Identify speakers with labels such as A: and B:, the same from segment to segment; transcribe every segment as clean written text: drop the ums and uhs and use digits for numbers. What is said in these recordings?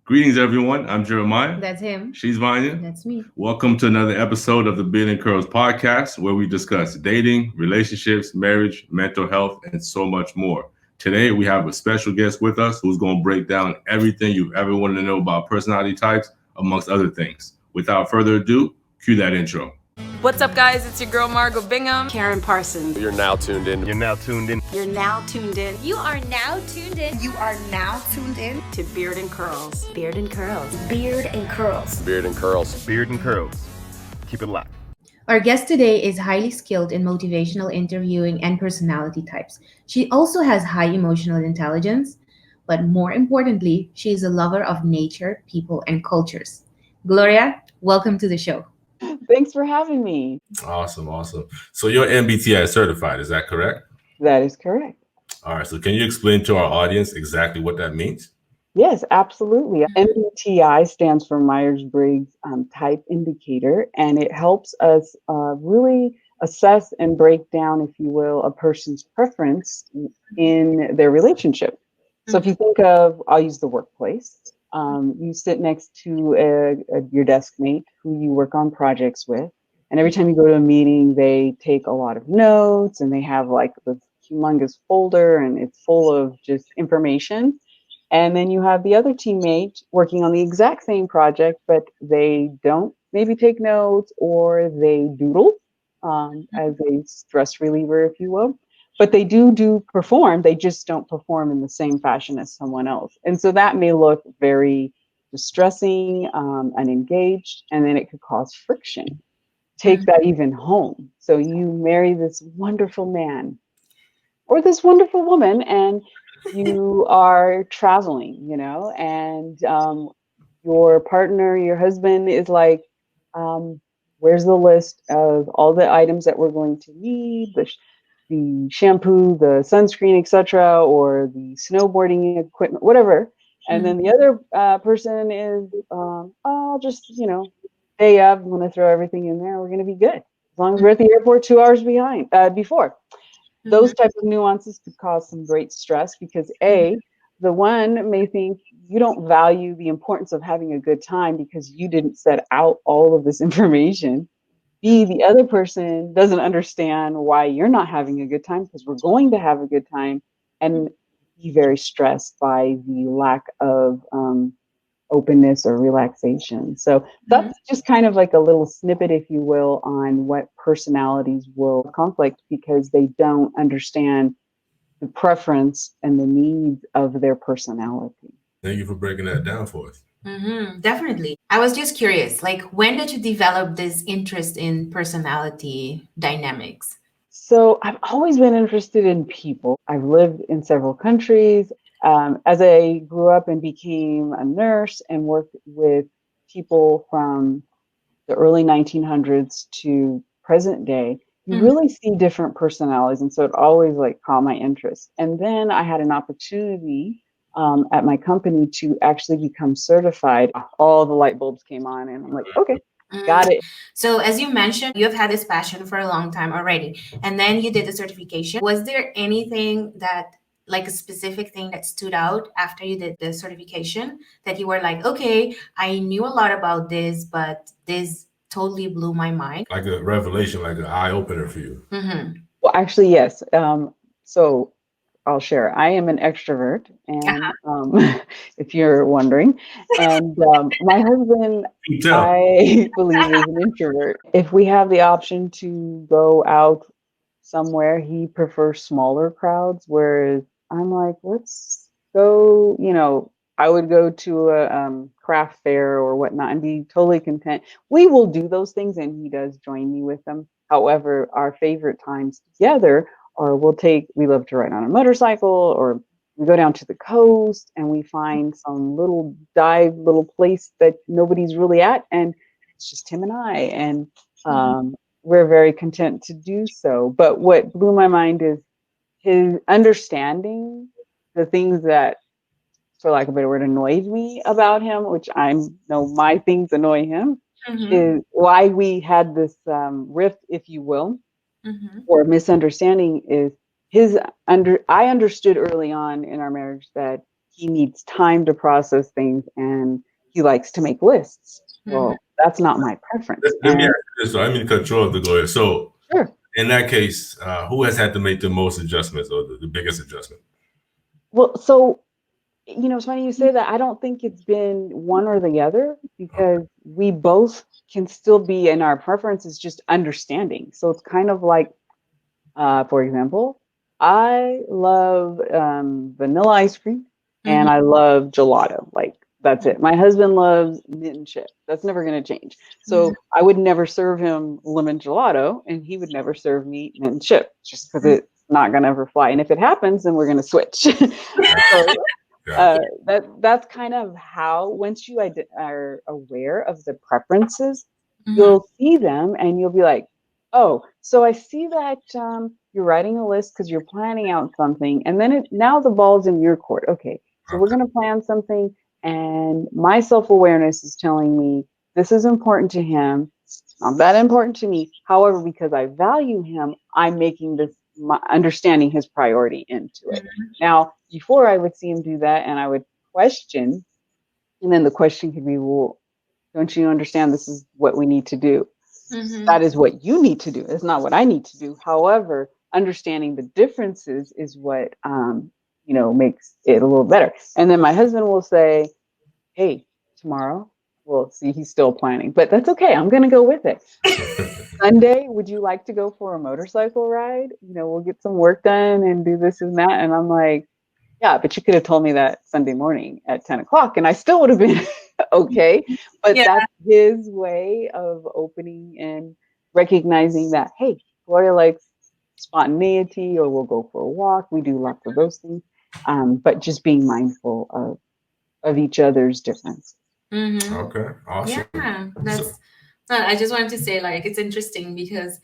A: Greetings, everyone. I'm Jeremiah.
B: That's him.
A: She's Vania.
B: That's me.
A: Welcome to another episode of the Beard and Curls podcast, where we discuss dating, relationships, marriage, mental health, and so much more. Today, we have a special guest with us who's going to break down everything you've ever wanted to know about personality types, amongst other things. Without further ado, cue that intro.
C: What's up, guys? It's your girl, Margot Bingham.
D: Karen Parsons.
E: You're now tuned in.
D: You're now tuned in.
F: You are now tuned in.
G: You are now tuned in
D: to Beard and Curls.
F: Beard and Curls.
G: Beard and Curls.
E: Beard and Curls.
D: Beard and Curls. Keep it locked.
B: Our guest today is highly skilled in motivational interviewing and personality types. She also has high emotional intelligence, but more importantly, she is a lover of nature, people, and cultures. Gloria, welcome to the show.
H: Thanks for having me.
A: Awesome. So you're MBTI certified, is that correct?
H: That is correct.
A: All right. So can you explain to our audience exactly what that means?
H: Yes, absolutely. MBTI stands for Myers-Briggs Type Indicator, and it helps us really assess and break down, if you will, a person's preference in their relationship. So if you think of, I'll use the workplace. You sit next to your desk mate who you work on projects with. And every time you go to a meeting, they take a lot of notes and they have like this humongous folder and it's full of just information. And then you have the other teammate working on the exact same project, but they don't maybe take notes or they doodle as a stress reliever, if you will. But they do perform, they just don't perform in the same fashion as someone else. And so that may look very distressing, unengaged, and then it could cause friction. Take that even home. So you marry this wonderful man or this wonderful woman and you are traveling, and your partner, your husband is like, where's the list of all the items that we're going to need, the shampoo, the sunscreen, etc., or the snowboarding equipment, whatever. And then the other person is, I'll just, day of, I'm going to throw everything in there. We're going to be good. As long as we're at the airport 2 hours before. Those types of nuances could cause some great stress because A, the one may think you don't value the importance of having a good time because you didn't set out all of this information. B, the other person doesn't understand why you're not having a good time because we're going to have a good time, and be very stressed by the lack of openness or relaxation. So that's just kind of like a little snippet, if you will, on what personalities will conflict because they don't understand the preference and the needs of their personality.
A: Thank you for breaking that down for us.
B: Definitely. I was just curious, like, when did you develop this interest in personality dynamics?
H: So I've always been interested in people. I've lived in several countries. As I grew up and became a nurse and worked with people from the early 1900s to present day, you really see different personalities. And so it always caught my interest. And then I had an opportunity at my company to actually become certified. All the light bulbs came on and I'm like, okay, got it.
B: So as you mentioned, you've had this passion for a long time already. And then you did the certification. Was there anything that, like a specific thing that stood out after you did the certification that you were like, okay, I knew a lot about this, but this totally blew my mind?
A: Like a revelation, like an eye opener for you.
H: Well, actually, yes. So I'll share. I am an extrovert, and if you're wondering, and my husband, I believe, is an introvert. If we have the option to go out somewhere, he prefers smaller crowds, whereas I'm like, let's go, I would go to a craft fair or whatnot and be totally content. We will do those things, and he does join me with them. However, our favorite times together are we love to ride on a motorcycle, or we go down to the coast and we find some little place that nobody's really at, and it's just him and I, and we're very content to do so. But what blew my mind is his understanding the things that, for lack of a better word, annoyed me about him, which I know my things annoy him, is why we had this rift, if you will, or misunderstanding is I understood early on in our marriage that he needs time to process things and he likes to make lists. Well, that's not my preference.
A: Let me ask you this, so I mean control the Gloria. So
H: Sure.
A: in that case, who has had to make the most adjustments or the biggest adjustment?
H: Well, so, it's funny you say that. I don't think it's been one or the other because we both can still be, and our preference is just understanding. So it's kind of like, for example, I love vanilla ice cream and I love gelato. Like, that's it. My husband loves mint and chip. That's never going to change. So I would never serve him lemon gelato and he would never serve me mint and chip just because it's not going to ever fly. And if it happens, then we're going to switch. So that's kind of how, once you are aware of the preferences, you'll see them and you'll be like, oh, so I see that you're writing a list because you're planning out something. And then now the ball's in your court. Okay, so we're going to plan something. And my self-awareness is telling me this is important to him. It's not that important to me. However, because I value him, I'm making this, understanding his priority into it. Now, before I would see him do that and I would question, and then the question could be, well, don't you understand this is what we need to do? That is what you need to do. It's not what I need to do. However, understanding the differences is what, makes it a little better. And then my husband will say, hey, tomorrow, well, see, he's still planning, but that's okay. I'm going to go with it. Sunday, would you like to go for a motorcycle ride? We'll get some work done and do this and that. And I'm like, yeah, but you could have told me that Sunday morning at 10 o'clock and I still would have been okay. But that's his way of opening and recognizing that, hey, Gloria likes spontaneity, or we'll go for a walk. We do lots of those things. But just being mindful of each other's difference.
A: Okay, awesome.
B: Yeah, I just wanted to say, like, it's interesting because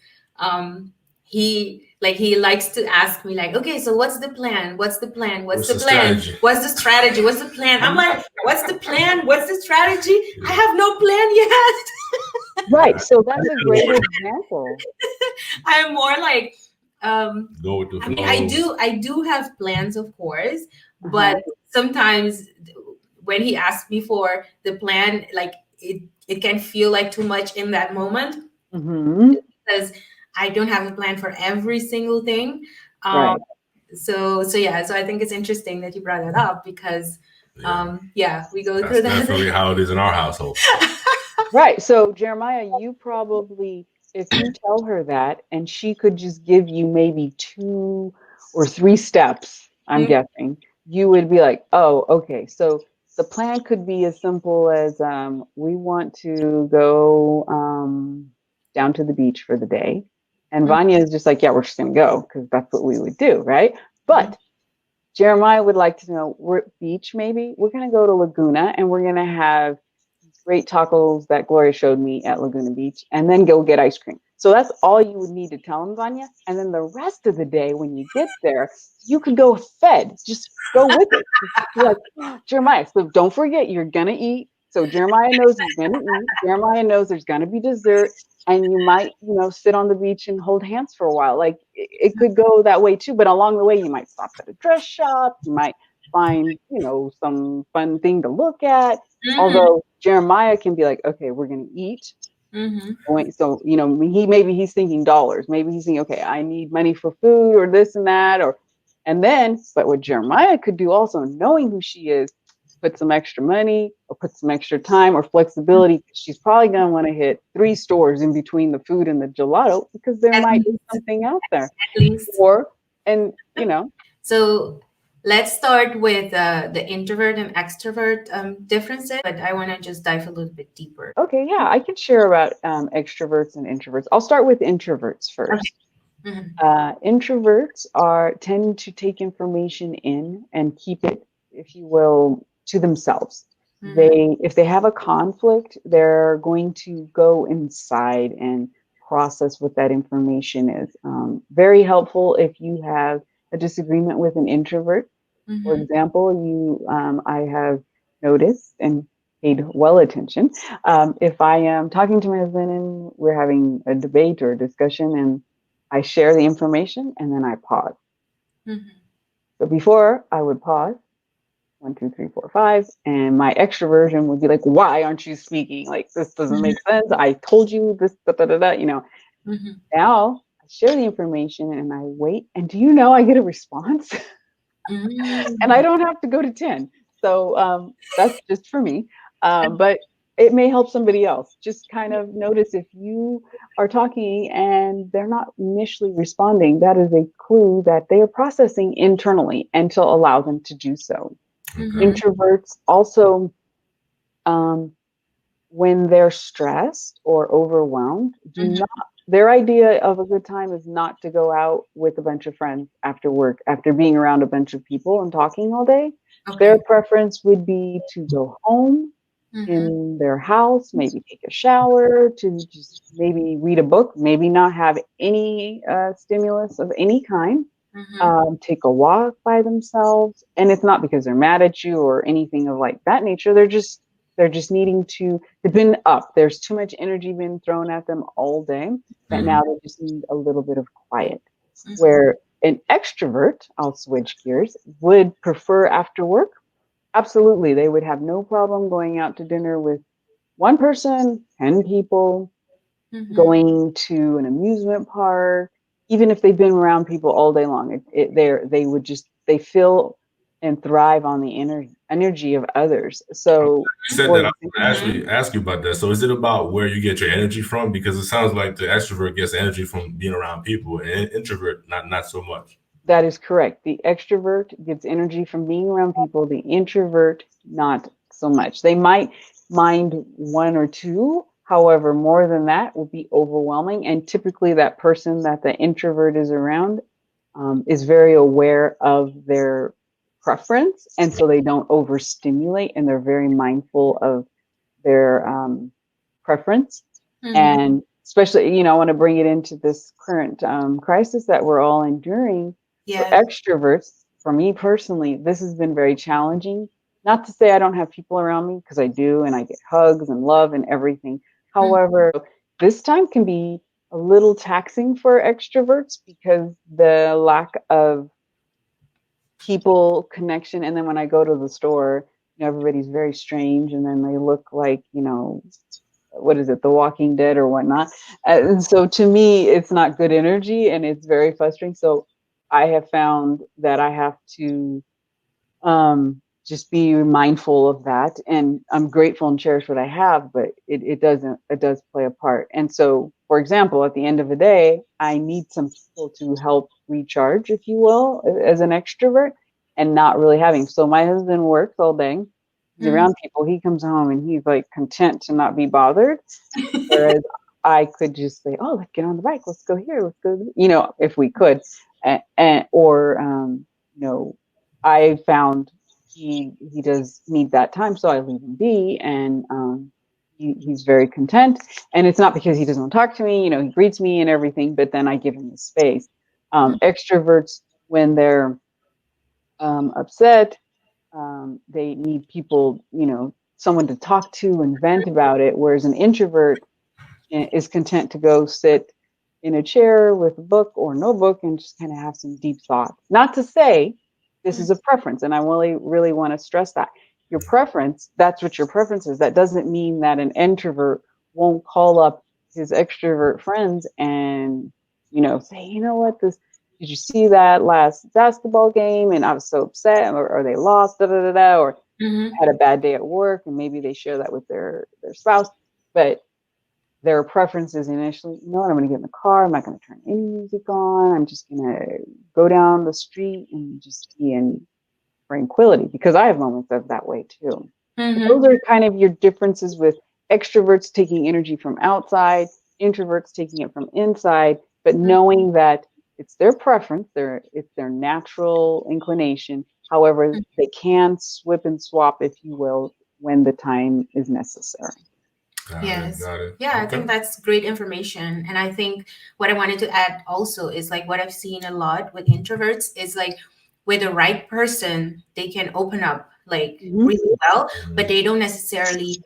B: he likes to ask me, like, okay, so what's the plan? What's the plan? What's the plan?
A: Strategy?
B: What's the strategy? What's the plan? I'm like, what's the plan? What's the strategy? I have no plan yet.
H: Right. So that's a great example.
B: I am more like,
A: Go with the flow.
B: I mean, I do have plans, of course, but sometimes when he asks me for the plan, like it can feel like too much in that moment because I don't have a plan for every single thing.
H: Right.
B: So I think it's interesting that you brought that up because we go through that.
A: That's definitely how it is in our household.
H: Right. So Jeremiah, you probably, if you tell her that and she could just give you maybe 2 or 3 steps, I'm guessing, you would be like, oh, okay. So the plan could be as simple as we want to go down to the beach for the day. And Vania is just like, yeah, we're just going to go because that's what we would do. Right. But Jeremiah would like to know, we're at beach, maybe we're going to go to Laguna and we're going to have great tacos that Gloria showed me at Laguna Beach and then go get ice cream. So that's all you would need to tell him, Vania. And then the rest of the day, when you get there, you could go fed. Just go with it. Just be like, oh, Jeremiah, so don't forget, you're going to eat. So Jeremiah knows he's going to eat. Jeremiah knows there's going to be dessert. And you might, sit on the beach and hold hands for a while. Like it could go that way too. But along the way, you might stop at a dress shop. You might find, some fun thing to look at. Although Jeremiah can be like, okay, we're going to eat. So, he's thinking dollars. Maybe he's thinking, okay, I need money for food or this and that. But what Jeremiah could do also, knowing who she is, put some extra money or put some extra time or flexibility. She's probably going to want to hit 3 stores in between the food and the gelato because there might be something out there.
B: At least. So let's start with the introvert and extrovert differences, but I want to just dive a little bit deeper.
H: Okay, yeah, I can share about extroverts and introverts. I'll start with introverts first. Okay. Introverts tend to take information in and keep it, if you will, to themselves. If they have a conflict, they're going to go inside and process what that information is. Very helpful if you have a disagreement with an introvert. For example, I have noticed and paid well attention. If I am talking to my husband and we're having a debate or a discussion and I share the information and then I pause. So before I would pause, 1, 2, 3, 4, 5. And my extroversion would be like, why aren't you speaking? Like, this doesn't make sense. I told you this, da, da, da, da, you know.
B: Mhm.
H: Now I share the information and I wait. And do you know I get a response? And I
B: Mhm.
H: don't have to go to 10. So that's just for me. But it may help somebody else. Just kind of notice if you are talking and they're not initially responding, that is a clue that they are processing internally, and to allow them to do so.
A: Okay.
H: Introverts also, um, when they're stressed or overwhelmed, do
B: Mhm.
H: not, their idea of a good time is not to go out with a bunch of friends after work, after being around a bunch of people and talking all day. Their
B: Okay.
H: preference would be to go home
B: Mhm.
H: in their house, maybe take a shower, to just maybe read a book, maybe not have any stimulus of any kind,
B: Mhm.
H: take a walk by themselves. And it's not because they're mad at you or anything of like that nature. They're just needing to, they've been up. There's too much energy being thrown at them all day that
A: Mhm.
H: now they just need a little bit of quiet.
B: Mhm.
H: Where an extrovert, I'll switch gears, would prefer after work. Absolutely. They would have no problem going out to dinner with one person, 10 people,
B: Mhm.
H: going to an amusement park, even if they've been around people all day long. They would just, they feel and thrive on the energy of others. So,
A: You said
H: for
A: that. I
H: example,
A: would actually ask you about that. So, is it about where you get your energy from? Because it sounds like the extrovert gets energy from being around people, and introvert not so much.
H: that is correct. The extrovert gets energy from being around people, the introvert, not so much. They might mind one or two. However, more than that will be overwhelming. And typically, that person that the introvert is around is very aware of their preference. And so they don't overstimulate, and they're very mindful of their preference.
B: Mhm.
H: And especially, I want to bring it into this current crisis that we're all enduring. For
B: Yes.
H: extroverts, for me personally, this has been very challenging. Not to say I don't have people around me, because I do, and I get hugs and love and everything.
B: Mhm.
H: However, this time can be a little taxing for extroverts because the lack of people connection. And then when I go to the store, everybody's very strange, and then they look like, what is it, The Walking Dead or whatnot. And so to me, it's not good energy, and it's very frustrating. So I have found that I have to just be mindful of that. And I'm grateful and cherish what I have, but it does play a part. And so, for example, at the end of the day, I need some people to help recharge, if you will, as an extrovert, and not really having. So my husband works all day. He's
B: Mhm.
H: around people. He comes home and he's like content to not be bothered. Whereas I could just say, "Oh, let's get on the bike. Let's go here. Let's go." If we could, or I found he does need that time, so I leave him be, and he's very content. And it's not because he doesn't talk to me. He greets me and everything, but then I give him the space. Extroverts, when they're upset, they need people, someone to talk to and vent about it. Whereas an introvert is content to go sit in a chair with a book or no book and just kind of have some deep thought. Not to say this is a preference, and I really, really want to stress that. Your preference, that's what your preference is. That doesn't mean that an introvert won't call up his extrovert friends and, say, you know what, did you see that last basketball game? And I was so upset, or they lost, da da da da, or
B: Mhm.
H: had a bad day at work, and maybe they share that with their spouse. But their preferences initially, I'm going to get in the car. I'm not going to turn any music on. I'm just going to go down the street and just be in tranquility, because I have moments of that way too. But
B: Mhm.
H: those are kind of your differences with extroverts taking energy from outside, introverts taking it from inside, but knowing that it's their preference, it's their natural inclination. However, they can swip and swap, if you will, when the time is necessary.
A: Got it.
B: Yes.
A: Got it.
B: Yeah, I
A: Okay.
B: think that's great information. And I think what I wanted to add also is like what I've seen a lot with introverts is like with the right person, they can open up like
H: Mhm.
B: really well, but
A: Mhm.
B: they don't necessarily.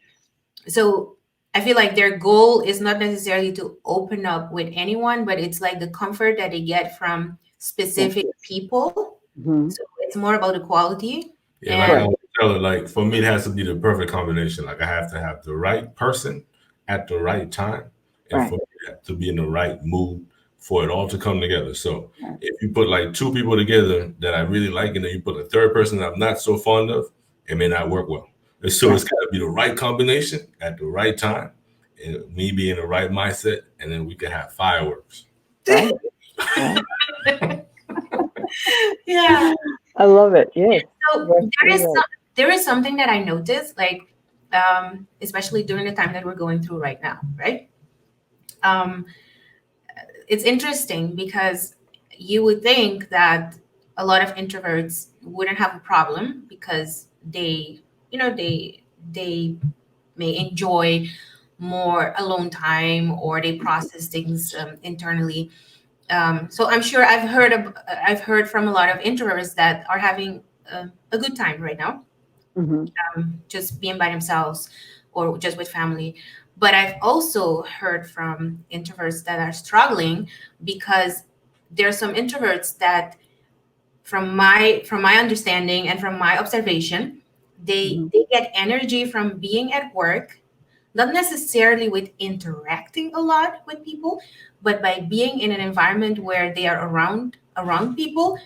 B: So I feel like their goal is not necessarily to open up with anyone, but it's like the comfort that they get from
H: Yes.
B: specific people.
H: Mhm.
B: So it's more about the quality.
A: Yeah, like
B: And
H: Correct.
A: tell her, like, for me, it has to be the perfect combination. Like, I have to have the right person at the right time, and
H: Right.
A: for me to be in the right mood for it all to come together. So,
H: Right.
A: if you put like two people together that I really like, and then you put a third person that I'm not so fond of, it may not work well. And so, it's got to be the right combination at the right time, and me being in the right mindset, and then we can have fireworks.
H: Right. Right.
B: Yeah.
H: I love it. Yes.
B: So there is something that I noticed, like, especially during the time that we're going through right now, right? It's interesting because you would think that a lot of introverts wouldn't have a problem because they may enjoy more alone time, or they process things internally. So I'm sure I've heard from a lot of introverts that are having a good time right now, just being by themselves or just with family. But I've also heard from introverts that are struggling because there are some introverts that, from my understanding and from my observation, they get energy from being at work, not necessarily with interacting a lot with people, but by being in an environment where they are around people,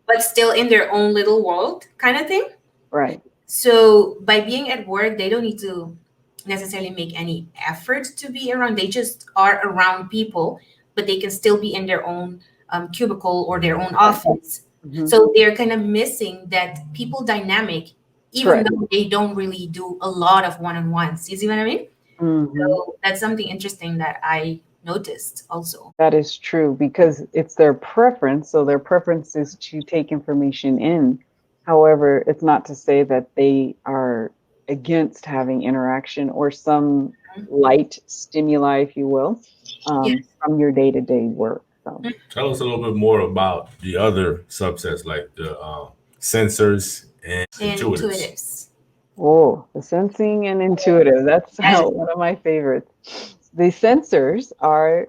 B: but still in their own little world, kind of thing.
H: Right.
B: So by being at work, they don't need to necessarily make any effort to be around. They just are around people, but they can still be in their own cubicle or their own office. So they're kind of missing that people dynamic, even though they don't really do a lot of one-on-ones. You see what I mean? So that's something interesting that I noticed also.
H: That is true because it's their preference. So their preference is to take information in. However, it's not to say that they are against having interaction or some light stimuli, if you will, from your day-to-day work. So.
A: Tell us a little bit more about the other subsets, like the sensors and intuitives.
H: Oh, the sensing and intuitive. That's one of my favorites. The sensors are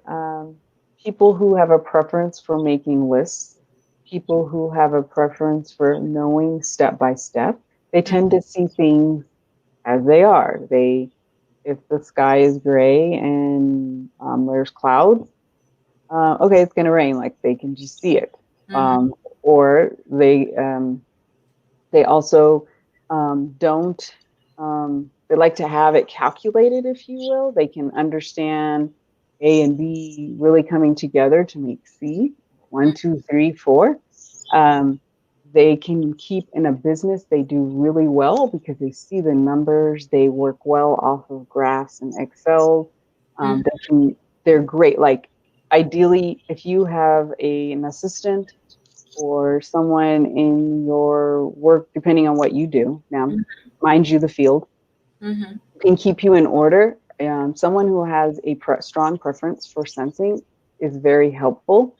H: people who have a preference for making lists, people who have a preference for knowing step by step. They tend to see things as they are. If the sky is gray and there's clouds, okay, it's going to rain. Like they can just see it. Or they also don't. They like to have it calculated, if you will. They can understand A and B really coming together to make C. 1, 2, 3, 4. They can keep in a business. They do really well because they see the numbers. They work well off of graphs and Excel. They're great. Like ideally, if you have an assistant or someone in your work, depending on what you do. Now, mind you, the field can keep you in order. Someone who has a strong preference for sensing is very helpful.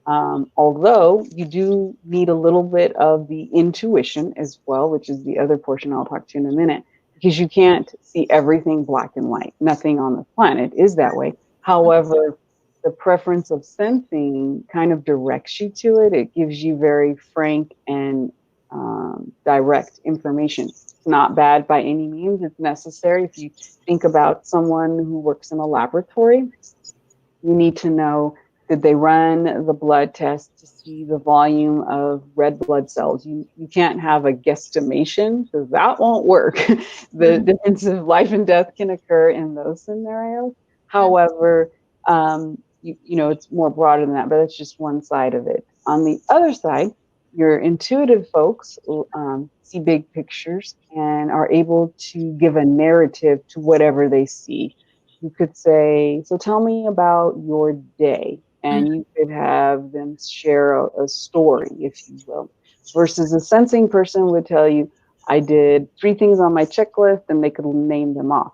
H: Although you do need a little bit of the intuition as well, which is the other portion I'll talk to in a minute, because you can't see everything black and white. Nothing on the planet is that way. However, the preference of sensing kind of directs you to it. It gives you very frank and direct information. It's not bad by any means. It's necessary. If you think about someone who works in a laboratory, you need to know, did they run the blood test to see the volume of red blood cells? You can't have a guesstimation because that won't work. The difference of life and death can occur in those scenarios. However, it's more broader than that, but that's just one side of it. On the other side, your intuitive folks see big pictures and are able to give a narrative to whatever they see. You could say, so tell me about your day. And you could have them share a story, if you will. Versus a sensing person would tell you, I did 3 things on my checklist, and they could name them off.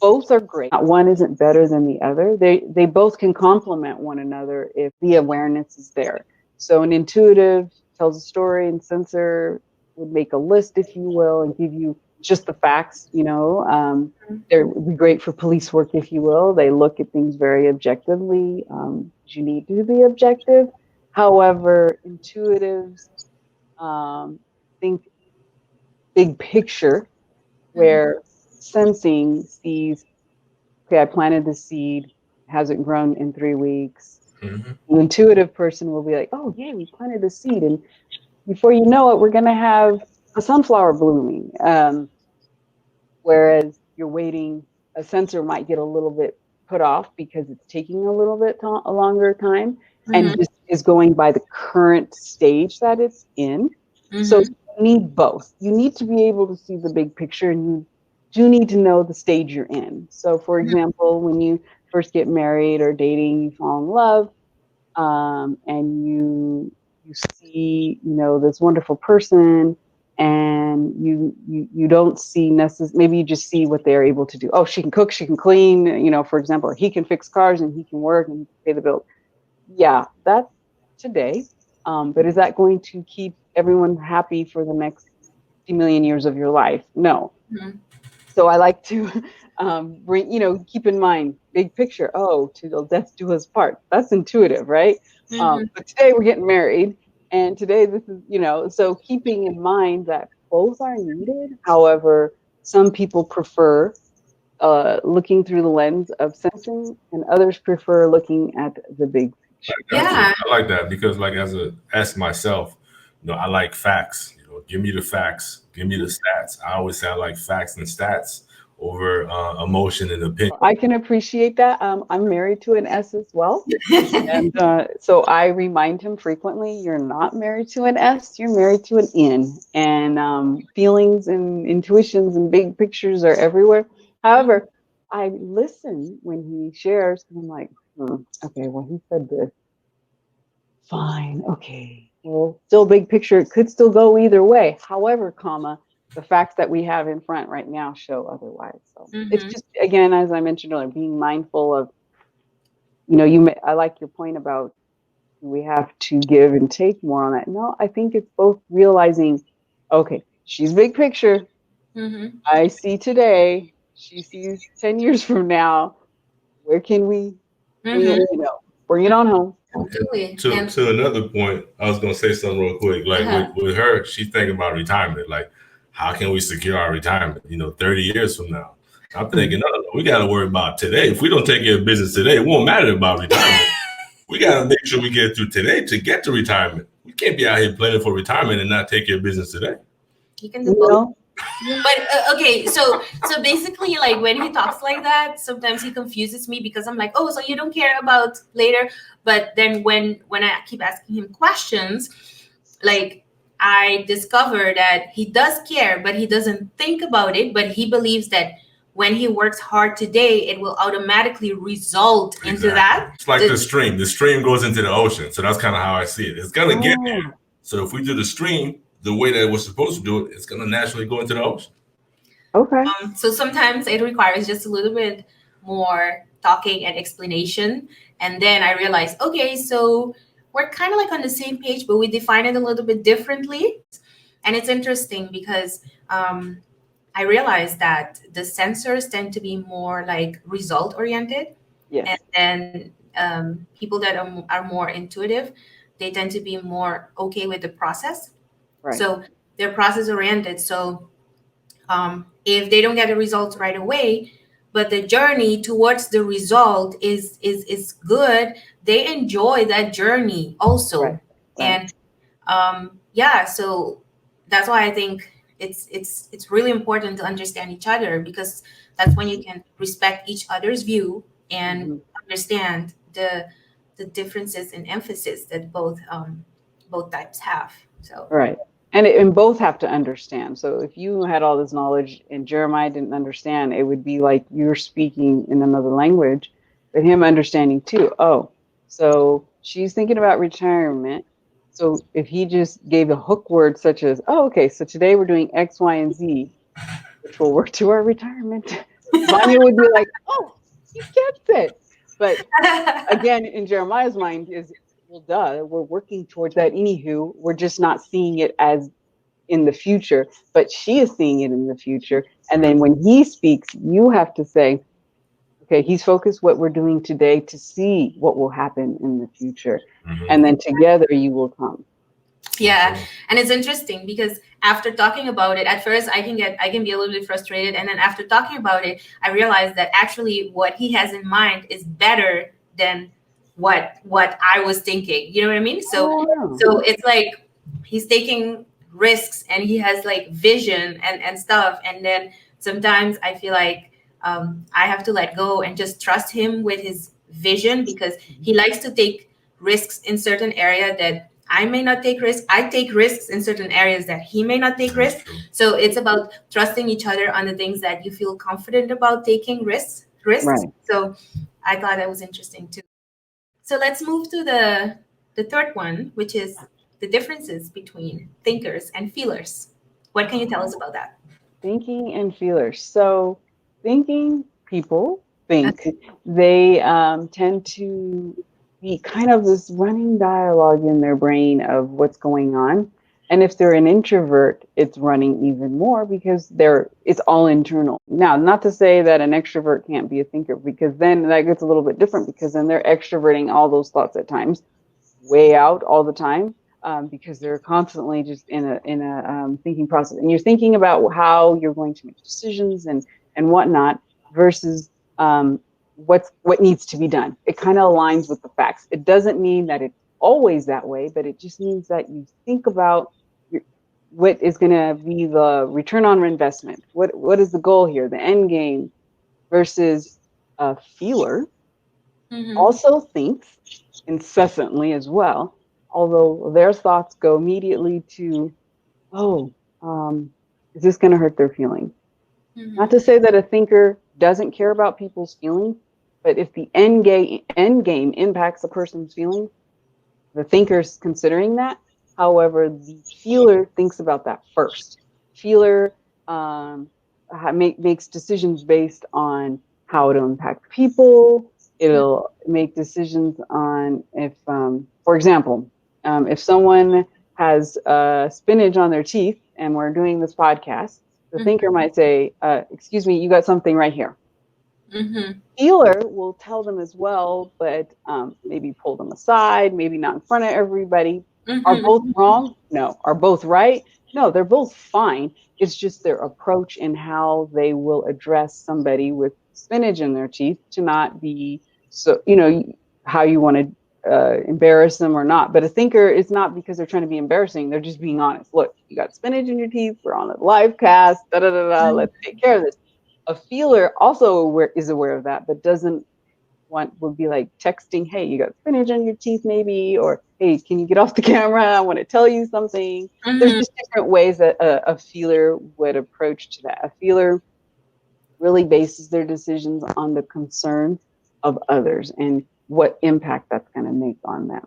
H: Both are great. One isn't better than the other. They both can complement one another if the awareness is there. So an intuitive tells a story, and sensor would make a list, if you will, and give you just the facts. They would be great for police work, if you will. They look at things very objectively. You need to be objective. However, intuitives think big picture, where sensing sees, okay, I planted the seed, hasn't grown in 3 weeks.
A: Mhm.
H: The intuitive person will be like, oh, yay, we planted a seed. And before you know it, we're going to have a sunflower blooming. Whereas you're waiting, a sensor might get a little bit put off because it's taking a little bit a longer time and just is going by the current stage that it's in. So you need both. You need to be able to see the big picture, and you do need to know the stage you're in. So, for example, when you first get married or dating, you fall in love, and you see, this wonderful person, and you don't see necessarily, maybe you just see what they're able to do. Oh, she can cook, she can clean, for example, or he can fix cars and he can work and pay the bill. Yeah, that's today. But is that going to keep everyone happy for the next 50 million years of your life? No. So I like to keep in mind, big picture. Oh, till death do us part. That's intuitive, right? But today we're getting married, and today this is, so keeping in mind that both are needed. However, some people prefer looking through the lens of sensing, and others prefer looking at the big picture.
A: I like that because, like, as myself, I like facts. Give me the facts, give me the stats. I always say I like facts and stats over emotion and opinion.
H: I can appreciate that. I'm married to an S as well. And so I remind him frequently, you're not married to an S, you're married to an N. And feelings and intuitions and big pictures are everywhere. However, I listen when he shares, and I'm like, okay, well, he said this. Fine, okay. Well, still big picture, it could still go either way. However, the facts that we have in front right now show otherwise. So it's just, again, as I mentioned earlier, being mindful of, I like your point about we have to give and take more on that. No, I think it's both realizing, okay, she's big picture. I see today, she sees 10 years from now. Where can we bring it on home?
A: To another point, I was going to say something real quick. Like with her, she's thinking about retirement. Like, how can we secure our retirement, 30 years from now? I'm thinking, no, we got to worry about today. If we don't take care of business today, it won't matter about retirement. We got to make sure we get through today to get to retirement. We can't be out here planning for retirement and not take care of business today.
B: You can do both. But okay, so basically, like, when he talks like that, sometimes he confuses me because I'm like, oh, so you don't care about later. But then when I keep asking him questions, like, I discover that he does care, but he doesn't think about it. But he believes that when he works hard today, it will automatically result into that.
A: It's like the stream. The stream goes into the ocean. So that's kind of how I see it. It's going to get there. So if we do the stream the way that we're supposed to do it, it's going to naturally go into the ocean.
H: Okay.
B: So sometimes it requires just a little bit more talking and explanation. And then I realized, okay, so we're kind of like on the same page, but we define it a little bit differently. And it's interesting because I realized that the sensors tend to be more like result oriented.
H: Yes.
B: And then people that are more intuitive, they tend to be more okay with the process.
H: Right.
B: So they're process oriented. So if they don't get the results right away, but the journey towards the result is good, they enjoy that journey also.
H: Right.
B: And so that's why I think it's really important to understand each other, because that's when you can respect each other's view and understand the differences in emphasis that both types have. So
H: right. And both have to understand. So if you had all this knowledge and Jeremiah didn't understand, it would be like you're speaking in another language, but him understanding too. Oh, so she's thinking about retirement. So if he just gave a hook word such as, oh, okay, so today we're doing X, Y, and Z, which will work to our retirement, Vania would be like, oh, he gets it. But again, in Jeremiah's mind is, well, duh, we're working towards that. Anywho, we're just not seeing it as in the future, but she is seeing it in the future. And then when he speaks, you have to say, okay, he's focused what we're doing today to see what will happen in the future. And then together you will come.
B: Yeah, and it's interesting because after talking about it, at first I can be a little bit frustrated, and then after talking about it, I realized that actually what he has in mind is better than what I was thinking. You know what I mean? So it's like he's taking risks and he has like vision and stuff, and then sometimes I feel like I have to let go and just trust him with his vision, because he likes to take risks in certain area that I may not take risks. I take risks in certain areas that he may not take risks. So it's about trusting each other on the things that you feel confident about taking risks.
H: Right.
B: So I thought that was interesting too. So let's move to the third one, which is the differences between thinkers and feelers. What can you tell us about that?
H: Thinking and feelers. So thinking people think they tend to be kind of this running dialogue in their brain of what's going on. And if they're an introvert, it's running even more because it's all internal. Now, not to say that an extrovert can't be a thinker, because then that gets a little bit different, because then they're extroverting all those thoughts at times way out all the time. Because they're constantly just in a thinking process, and you're thinking about how you're going to make decisions and whatnot, versus what needs to be done. It kind of aligns with the facts. It doesn't mean that it's always that way, but it just means that you think about what is going to be the return on investment. What is the goal here, the end game, versus a feeler. Also thinks incessantly as well, although their thoughts go immediately to, is this going to hurt their feelings? Not to say that a thinker doesn't care about people's feelings, but if the end game impacts a person's feelings, the thinker's considering that. However, the feeler thinks about that first. Feeler makes decisions based on how it'll impact people. It'll make decisions on if, for example, if someone has spinach on their teeth and we're doing this podcast, the thinker might say, excuse me, you got something right here. Feeler will tell them as well, but maybe pull them aside, maybe not in front of everybody. Are both wrong? No. Are both right? No, they're both fine. It's just their approach and how they will address somebody with spinach in their teeth to not be so, how you want to embarrass them or not. But a thinker is not because they're trying to be embarrassing. They're just being honest. Look, you got spinach in your teeth. We're on a live cast. Let's take care of this. A feeler also is aware of that, but would be like texting, hey, you got spinach on your teeth maybe, or hey, can you get off the camera? I want to tell you something. There's just different ways that a feeler would approach to that. A feeler really bases their decisions on the concerns of others and what impact that's going to make on them.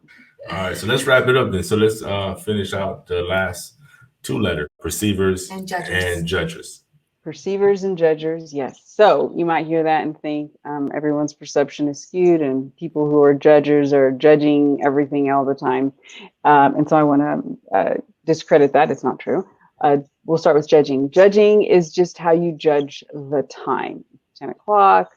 A: All right, so let's wrap it up then. So let's finish out the last two letters: perceivers and judges.
H: Perceivers and judgers, yes. So you might hear that and think everyone's perception is skewed, and people who are judgers are judging everything all the time. And so I want to discredit that. It's not true. We'll start with judging. Judging is just how you judge the time. 10 o'clock.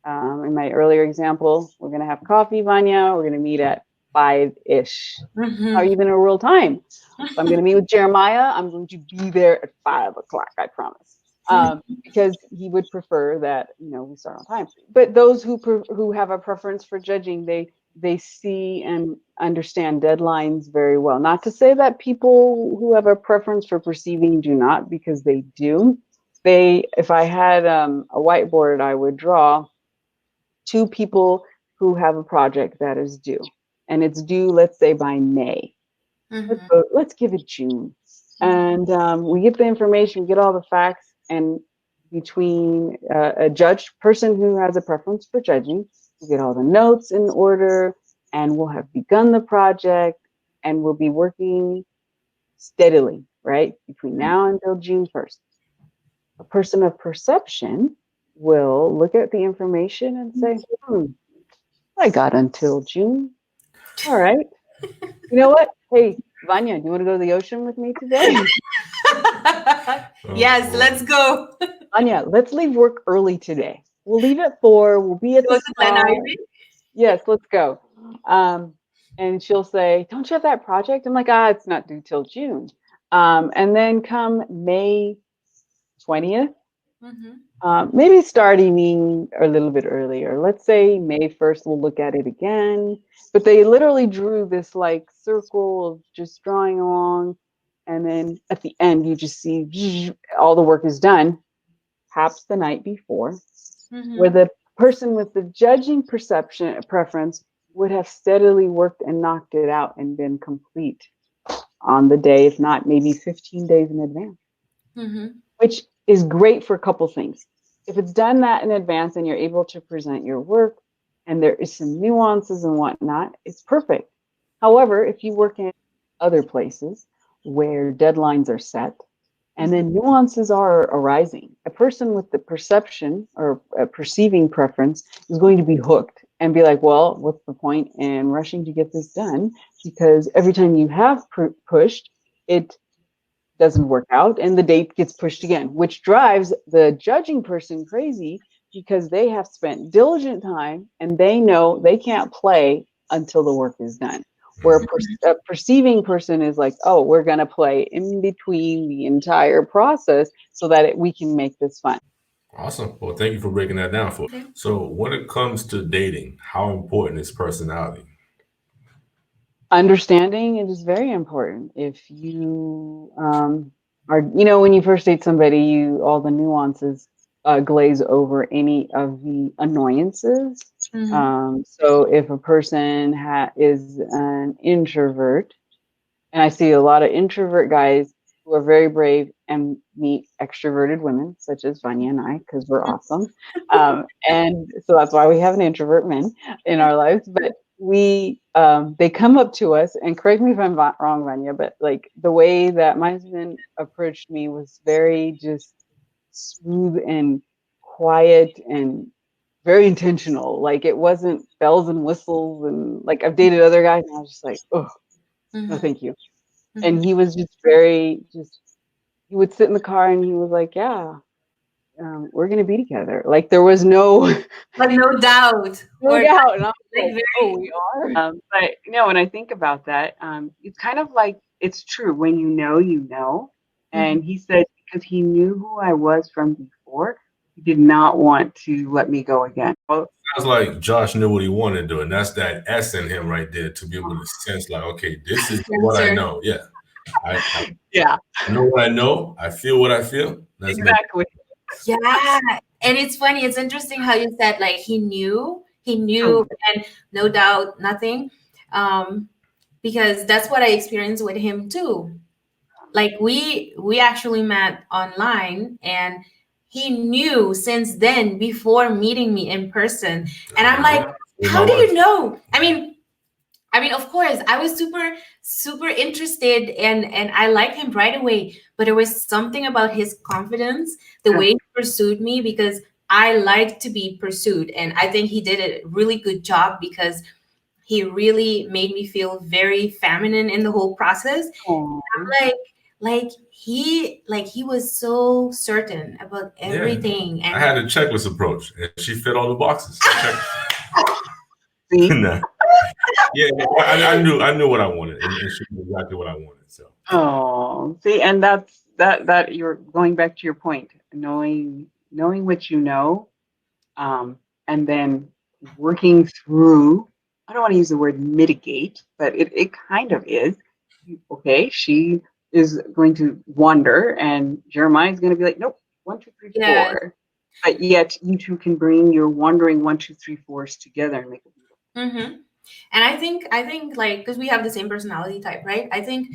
H: In my earlier example, we're going to have coffee, Vania. We're going to meet at 5-ish. Or even a real time. If I'm going to meet with Jeremiah, I'm going to be there at 5 o'clock, I promise. Because he would prefer that we start on time. But those who have a preference for judging, they see and understand deadlines very well. Not to say that people who have a preference for perceiving do not, because they do. If I had a whiteboard, I would draw two people who have a project that is due, and it's due, let's say, by May. Let's give it June, and we get the information, we get all the facts. And between a person who has a preference for judging, we'll get all the notes in order, and we'll have begun the project, and we'll be working steadily, right, between now until June 1st. A person of perception will look at the information and say, I got until June. All right. You know what? Hey, Vania, do you want to go to the ocean with me today?
B: Yes, let's go.
H: Vania, let's leave work early today. We'll leave at 4. We'll be at the spa. Yes, let's go. and she'll say, "Don't you have that project?" I'm like, it's not due till June. And then come May 20th, maybe starting a little bit earlier. Let's say May 1st, we'll look at it again. But they literally drew this like circle of just drawing along. And then at the end, you just see all the work is done, perhaps the night before, where the person with the judging preference would have steadily worked and knocked it out and been complete on the day, if not maybe 15 days in advance, which is great for a couple things. If it's done that in advance and you're able to present your work and there is some nuances and whatnot, it's perfect. However, if you work in other places where deadlines are set and then nuances are arising, a person with the perception or a perceiving preference is going to be hooked and be like, well, what's the point in rushing to get this done? Because every time you have pushed, it doesn't work out and the date gets pushed again, which drives the judging person crazy because they have spent diligent time and they know they can't play until the work is done. Where a perceiving person is like, oh, we're going to play in between the entire process so that we can make this fun.
A: Awesome. Well, thank you for breaking that down for us. So when it comes to dating, how important is personality?
H: Understanding it is very important. If you are, when you first date somebody, all the nuances glaze over any of the annoyances. So if a person is an introvert, and I see a lot of introvert guys who are very brave and meet extroverted women, such as Vania and I, because we're awesome. And so that's why we have an introvert men in our lives. But they come up to us, and correct me if I'm wrong, Vania, but like the way that my husband approached me was very just smooth and quiet and very intentional. Like it wasn't bells and whistles, and like I've dated other guys and I was just like, oh, no, thank you. And he was just he would sit in the car and he was like, yeah, we're going to be together. Like there was no
B: doubt.
H: No doubt. And I was like, oh, we are. But when I think about that, it's kind of like, it's true. When you know, you know. And he said, because he knew who I was from before, he did not want to let me go again.
A: Sounds like Josh knew what he wanted to do, and that's that S in him right there to be able to sense like, okay, this is what I know. Yeah. I know what I know. I feel what I feel.
H: Exactly.
B: Yeah. And it's funny. It's interesting how you said like he knew and no doubt nothing. Because that's what I experienced with him too. Like we actually met online and he knew since then before meeting me in person. And I'm like, how do you know? I mean, of course, I was super, super interested and I liked him right away. But there was something about his confidence, the way he pursued me, because I like to be pursued. And I think he did a really good job because he really made me feel very feminine in the whole process. I'm like he was so certain about everything.
A: Yeah. And I had a checklist approach and she fit all the boxes. Nah. Yeah, I knew what I wanted, and she knew exactly what I wanted. So
H: see, and that's that you're going back to your point, knowing what you know, and then working through. I don't want to use the word mitigate, but it kind of is. Okay, she is going to wander, and Jeremiah's going to be like, nope, 1, 2, 3, 4. But yet you two can bring your wandering 1, 2, 3, 4s together and make it beautiful.
B: And I think like, because we have the same personality type, right? I think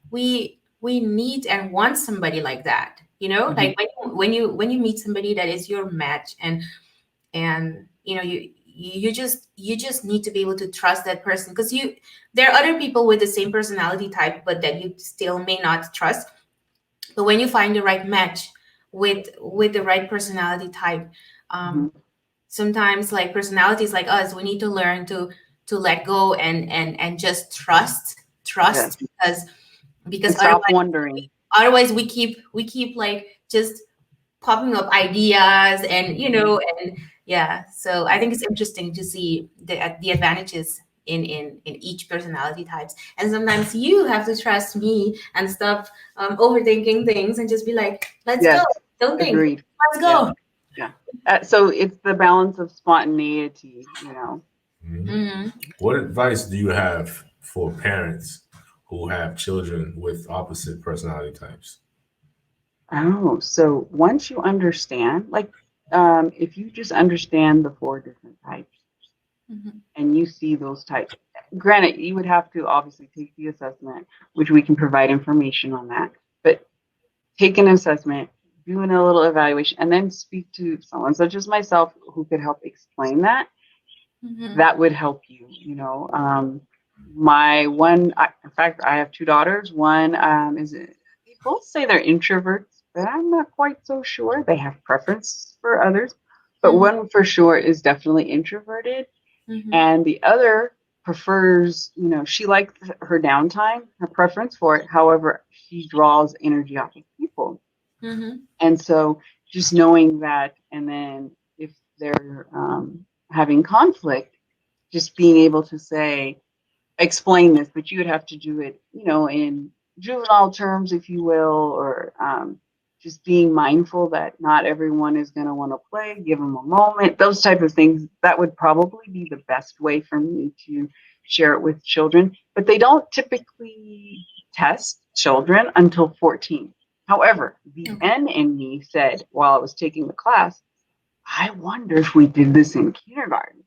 B: we need and want somebody like that, like when you meet somebody that is your match, and you just need to be able to trust that person, because there are other people with the same personality type but that you still may not trust. But when you find the right match with the right personality type, sometimes like personalities like us, we need to learn to let go and just trust because
H: stop wondering.
B: Otherwise we keep like just popping up ideas and so I think it's interesting to see the advantages in each personality types. And sometimes you have to trust me and stop overthinking things and just be like, let's
H: Yes,
B: go. Don't think.
H: agreed.
B: Let's go.
H: Yeah. So it's the balance of spontaneity, you know.
B: Mm-hmm.
A: What advice do you have for parents who have children with opposite personality types?
H: Oh, so once you understand, like, if you just understand the 4 different types
B: Mm-hmm.
H: and you see those types, granted, you would have to obviously take the assessment, which we can provide information on that, but take an assessment, doing a little evaluation, and then speak to someone such as myself who could help explain that.
B: Mm-hmm.
H: That would help you, you know. My one, in fact, I have 2 daughters. One they both say they're introverts, but I'm not quite so sure. They have preference for others, but
B: Mm-hmm.
H: one for sure is definitely introverted,
B: Mm-hmm.
H: and the other prefers, you know, she likes her downtime, her preference for it. However, she draws energy off of people.
B: Mm-hmm.
H: And so just knowing that, and then if they're having conflict, just being able to say, explain this, but you would have to do it, you know, in juvenile terms, if you will, or just being mindful that not everyone is going to want to play, give them a moment, those type of things. That would probably be the best way for me to share it with children. But they don't typically test children until 14. However, the
B: Okay.
H: N in me said while I was taking the class, I wonder if we did this in kindergarten.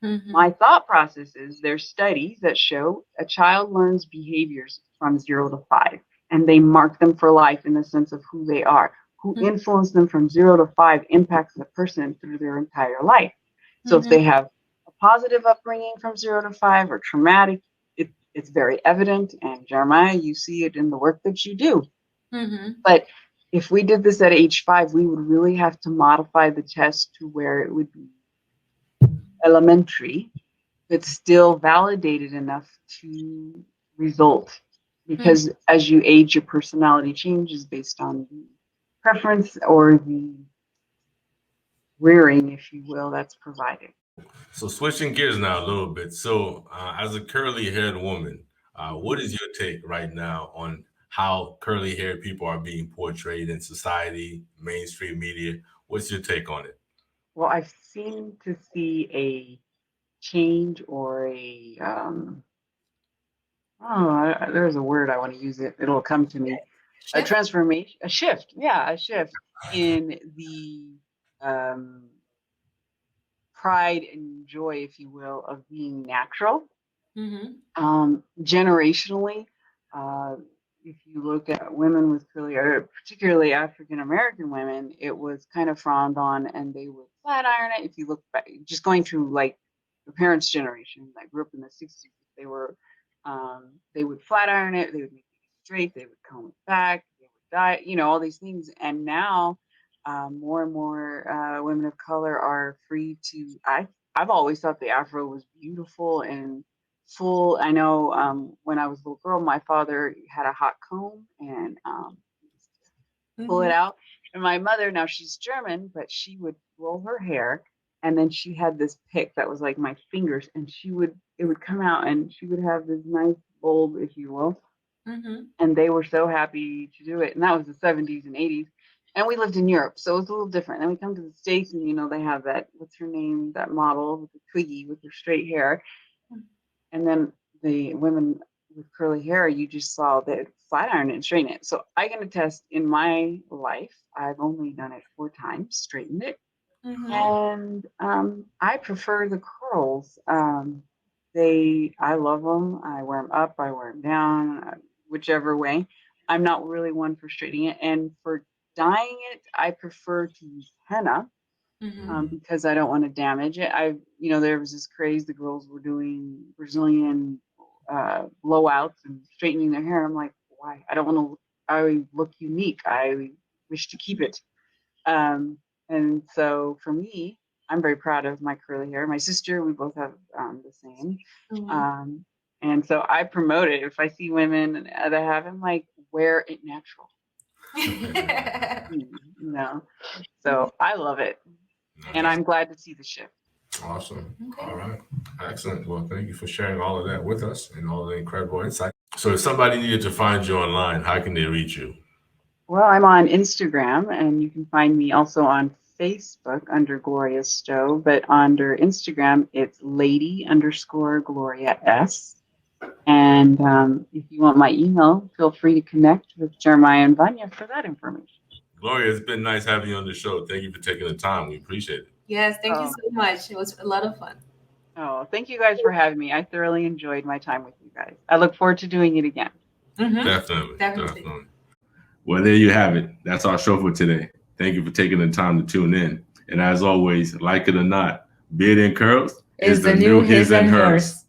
B: Mm-hmm.
H: My thought process is there's studies that show a child learns behaviors from 0 to 5, and they mark them for life in the sense of who they are. Who
B: Mhm.
H: influenced them from 0 to 5 impacts the person through their entire life. So if
B: Mhm.
H: they have a positive upbringing from 0 to 5 or traumatic, it's very evident. And Jeremiah, you see it in the work that you do.
B: Mm-hmm.
H: But if we did this at age 5, we would really have to modify the test to where it would be elementary, but still validated enough to result. Because as you age, your personality changes based on the preference or the rearing, if you will, that's provided.
A: So switching gears now a little bit. So as a curly-haired woman, what is your take right now on how curly-haired people are being portrayed in society, mainstream media? What's your take on it?
H: Well, I've seemed to see a change or a there's a word I want to use it. It'll come to me. A
B: Shift.
H: transformation, a shift. Yeah, a shift in the um, pride and joy, if you will, of being natural.
B: Mm-hmm.
H: Generationally, uh, if you look at women with curly hair, particularly African American women, it was kind of frowned on, and they would flat iron it. If you look back, just going through like the parents' generation that grew up in the '60s, they would flat iron it, they would make it straight, they would comb it back, they would dye, you know, all these things. And now, more and more women of color are free to. I've always thought the afro was beautiful and full. I know when I was a little girl, my father had a hot comb and pull it out. And my mother, now she's German, but she would roll her hair, and then she had this pick that was like my fingers, and it would come out, and she would have this nice bulb, if you will.
B: Mm-hmm.
H: And they were so happy to do it. And that was the '70s and '80s. And we lived in Europe, so it was a little different. Then we come to the States, and you know, they have that, what's her name, that model with the Twiggy with her straight hair. And then the women with curly hair, you just saw that flat iron and straighten it. So I can attest in my life, I've only done it 4 times, straightened it.
B: Mm-hmm.
H: And I prefer the curls. I love them. I wear them up, I wear them down, whichever way. I'm not really one for straightening it. And for dyeing it, I prefer to use henna
B: Mm-hmm.
H: because I don't want to damage it. There was this craze, the girls were doing Brazilian blowouts and straightening their hair. I'm like, why? I don't want to. I look unique. I wish to keep it. And so for me, I'm very proud of my curly hair. My sister, we both have the same.
B: Mm-hmm.
H: And so I promote it. If I see women that have them, like, wear it natural. So I love it. And I'm glad to see the shift.
A: Awesome.
B: Okay.
A: All right. Excellent. Well, thank you for sharing all of that with us and all the incredible insight. So if somebody needed to find you online, how can they reach you?
H: Well, I'm on Instagram, and you can find me also on Facebook under Gloria Stowe, but under Instagram, it's lady_Gloria S. And if you want my email, feel free to connect with Jeremiah and Vania for that information.
A: Gloria, it's been nice having you on the show. Thank you for taking the time. We appreciate it.
B: Yes, thank you so much. It was a lot of fun.
H: Oh, thank you guys for having me. I thoroughly enjoyed my time with you guys. I look forward to doing it again.
A: Definitely. Well, there you have it. That's our show for today. Thank you for taking the time to tune in. And as always, like it or not, beard and curls is the new his and hers.